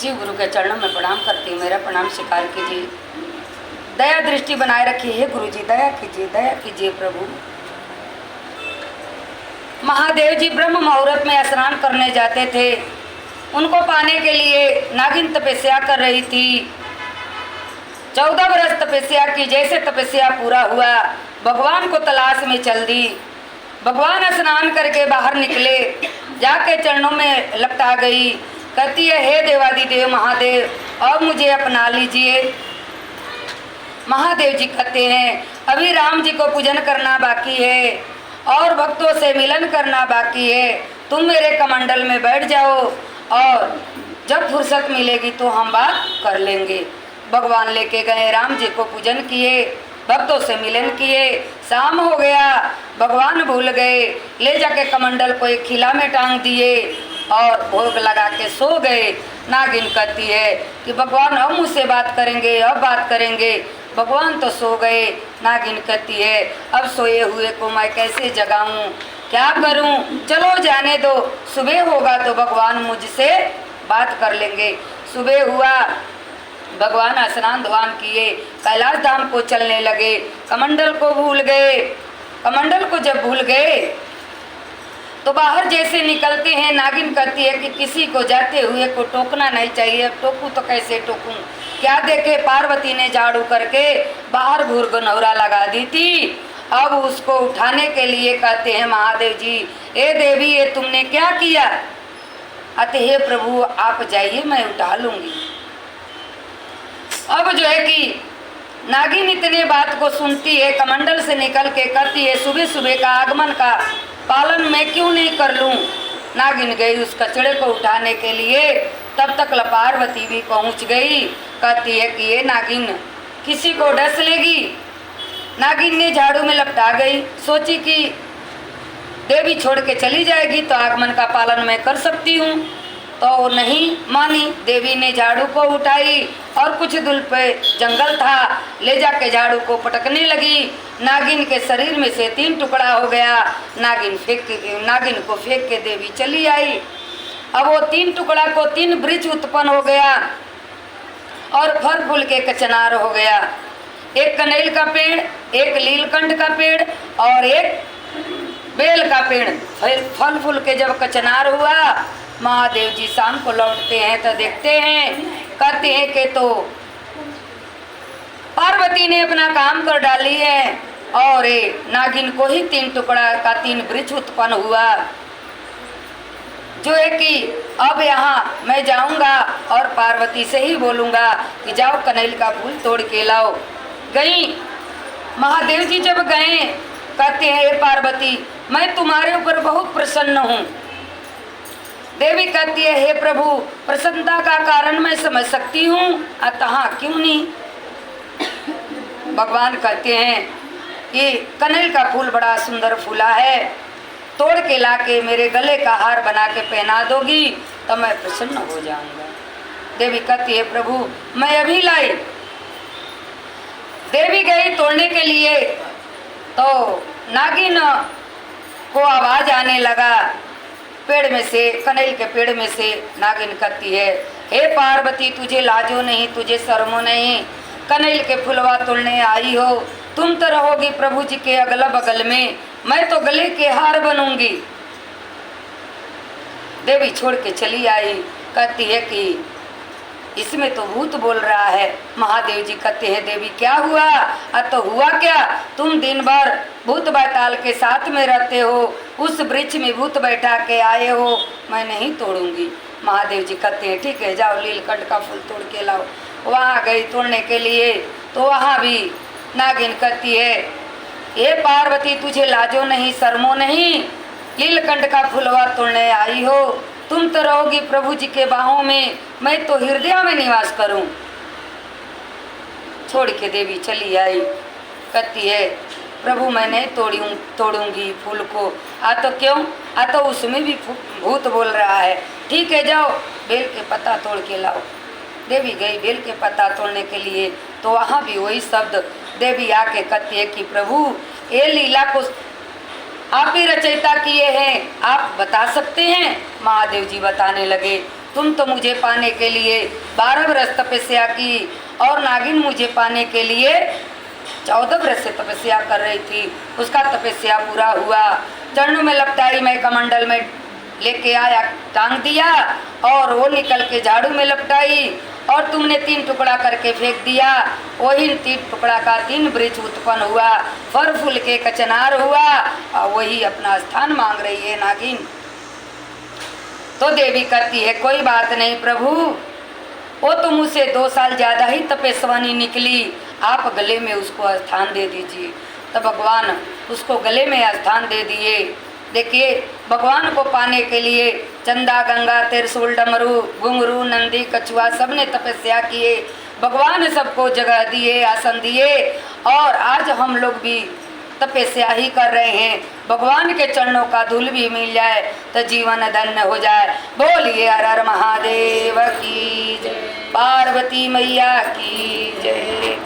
शिव गुरु के चरणों में प्रणाम करती हूँ। मेरा प्रणाम स्वीकार कीजिए। दया दृष्टि बनाए रखिए। हे गुरु जी दया कीजिए प्रभु। महादेव जी ब्रह्म मुहूर्त में स्नान करने जाते थे। उनको पाने के लिए नागिन तपस्या कर रही थी। 14 वर्ष तपस्या की। जैसे तपस्या पूरा हुआ भगवान को तलाश में चल दी। भगवान स्नान करके बाहर निकले, जाके चरणों में लपटा गई। कहती है हे देवादिदेव महादेव अब मुझे अपना लीजिए। महादेव जी कहते हैं अभी राम जी को पूजन करना बाकी है और भक्तों से मिलन करना बाकी है। तुम मेरे कमंडल में बैठ जाओ और जब फुर्सत मिलेगी तो हम बात कर लेंगे। भगवान लेके गए, राम जी को पूजन किए, भक्तों से मिलन किए। शाम हो गया, भगवान भूल गए। ले जाके कमंडल को एक खिला में टांग दिए और भोग लगा के सो गए। नागिन कहती है कि भगवान अब मुझसे बात करेंगे, अब बात करेंगे। भगवान तो सो गए। नागिन कहती है अब सोए हुए को मैं कैसे जगाऊं, क्या करूं? चलो जाने दो, सुबह होगा तो भगवान मुझसे बात कर लेंगे। सुबह हुआ, भगवान स्नान ध्यान किए, कैलाश धाम को चलने लगे। कमंडल को भूल गए। कमंडल को जब भूल गए तो बाहर जैसे निकलते हैं, नागिन कहती है कि किसी को जाते हुए को टोकना नहीं चाहिए। टोकूं तो कैसे टोकूं? क्या देखे पार्वती ने झाड़ू करके बाहर घूर गनौरा लगा दी थी। अब उसको उठाने के लिए कहते हैं महादेव जी ए देवी ये तुमने क्या किया? अतः हे प्रभु आप जाइए मैं उठा लूंगी। अब जो है कि नागिन इतने बात को सुनती है, कमंडल से निकल के कहती है सुबह सुबह का आगमन का पालन मैं क्यों नहीं कर लूं? नागिन गई उस कचड़े को उठाने के लिए। तब तक पार्वती भी पहुंच गई। कहती है कि ये नागिन किसी को डस लेगी। नागिन ने झाड़ू में लपटा गई। सोची कि देवी छोड़ के चली जाएगी तो आगमन का पालन मैं कर सकती हूँ, तो नहीं मानी। देवी ने झाड़ू को उठाई और कुछ दूर पे जंगल था, ले जाके झाड़ू को पटकने लगी। नागिन के शरीर में से 3 टुकड़ा हो गया। नागिन को फेंक के देवी चली आई। अब वो 3 टुकड़ा को 3 वृक्ष उत्पन्न हो गया और फल फूल के कचनार हो गया। एक कनेल का पेड़, एक लीलकंठ का पेड़ और एक बेल का पेड़। फल फूल के जब कचनार हुआ, महादेव जी शाम को लौटते हैं तो देखते हैं, कहते हैं कि तो पार्वती ने अपना काम कर डाली है और नागिन को ही 3 टुकड़ा का 3 वृक्ष उत्पन्न हुआ। जो है कि अब यहाँ मैं जाऊंगा और पार्वती से ही बोलूंगा कि जाओ कनेल का फूल तोड़ के लाओ। गई। महादेव जी जब गए कहते हैं हे पार्वती मैं तुम्हारे ऊपर बहुत प्रसन्न हूँ। देवी कहती है हे प्रभु प्रसन्नता का कारण मैं समझ सकती हूँ, अतः क्यों नहीं। भगवान कहते हैं कि कनेल का फूल बड़ा सुंदर फूला है, तोड़ के लाके मेरे गले का हार बना के पहना दोगी तो मैं प्रसन्न हो जाऊंगा। देवी कहती है प्रभु मैं अभी लाई। देवी गई तोड़ने के लिए तो नागिन को आवाज आने लगा पेड़ में से, कनेल के पेड़ में से। नागिन कहती है हे पार्वती तुझे लाजो नहीं, तुझे शर्मो नहीं, कनेल के फुलवा तोड़ने आई हो। तुम तो रहोगी प्रभु जी के अगल बगल में, मैं तो गले के हार बनूंगी। देवी छोड़ के चली आई। कहती है कि इसमें तो भूत बोल रहा है। महादेव जी कहते हैं देवी क्या हुआ? तो हुआ क्या, तुम दिन भर भूत बैताल के साथ में रहते हो, उस वृक्ष में भूत बैठा के आए हो, मैं नहीं तोड़ूंगी। महादेव जी कहते हैं ठीक है जाओ नीलकंठ का फूल तोड़ के लाओ। वहाँ गई तोड़ने के लिए तो वहाँ भी नागिन कहती है हे पार्वती तुझे लाजो नहीं शर्मो नहीं, नीलकंठ का फूलवा तोड़ने आई हो। तुम तो रहोगी प्रभु जी के बाहों में, मैं तो हृदय में निवास करूं। छोड़ के देवी चली आई। कहती है प्रभु मैं नहीं तोड़ूंगी फूल को। तो क्यों? तो उसमें भी भूत बोल रहा है। ठीक है जाओ बेल के पत्ता तोड़ के लाओ। देवी गई बेल के पत्ता तोड़ने के लिए तो वहाँ भी वही शब्द। देवी आके कहती है कि प्रभु ये लीला को आप ही रचयिता किए हैं, आप बता सकते हैं? महादेव जी बताने लगे तुम तो मुझे पाने के लिए 12 वर्ष तपस्या की और नागिन मुझे पाने के लिए 14 वर्ष से तपस्या कर रही थी। उसका तपस्या पूरा हुआ। चरणों में लपटाई, मैं कमंडल में लेके आया, टांग दिया और वो निकल के झाड़ू में लपटाई और तुमने 3 टुकड़ा करके फेंक दिया। वही 3 टुकड़ा का 3 वृक्ष उत्पन्न हुआ, फल फूल के कचनार हुआ और वही अपना स्थान मांग रही है नागिन। तो देवी कहती है कोई बात नहीं प्रभु, वो तो मुझसे 2 साल ज़्यादा ही तपस्वानी निकली, आप गले में उसको स्थान दे दीजिए। तो भगवान उसको गले में स्थान दे दिए। देखिए भगवान को पाने के लिए चंदा, गंगा, त्रिशूल, डमरू, घुंघरू, नंदी, कछुआ सब ने तपस्या किए। भगवान सबको जगह दिए, आसन दिए और आज हम लोग भी तपस्या ही कर रहे हैं। भगवान के चरणों का धूल भी मिल जाए तो जीवन धन्य हो जाए। बोलिए हर हर महादेव की जय, पार्वती मैया की जय।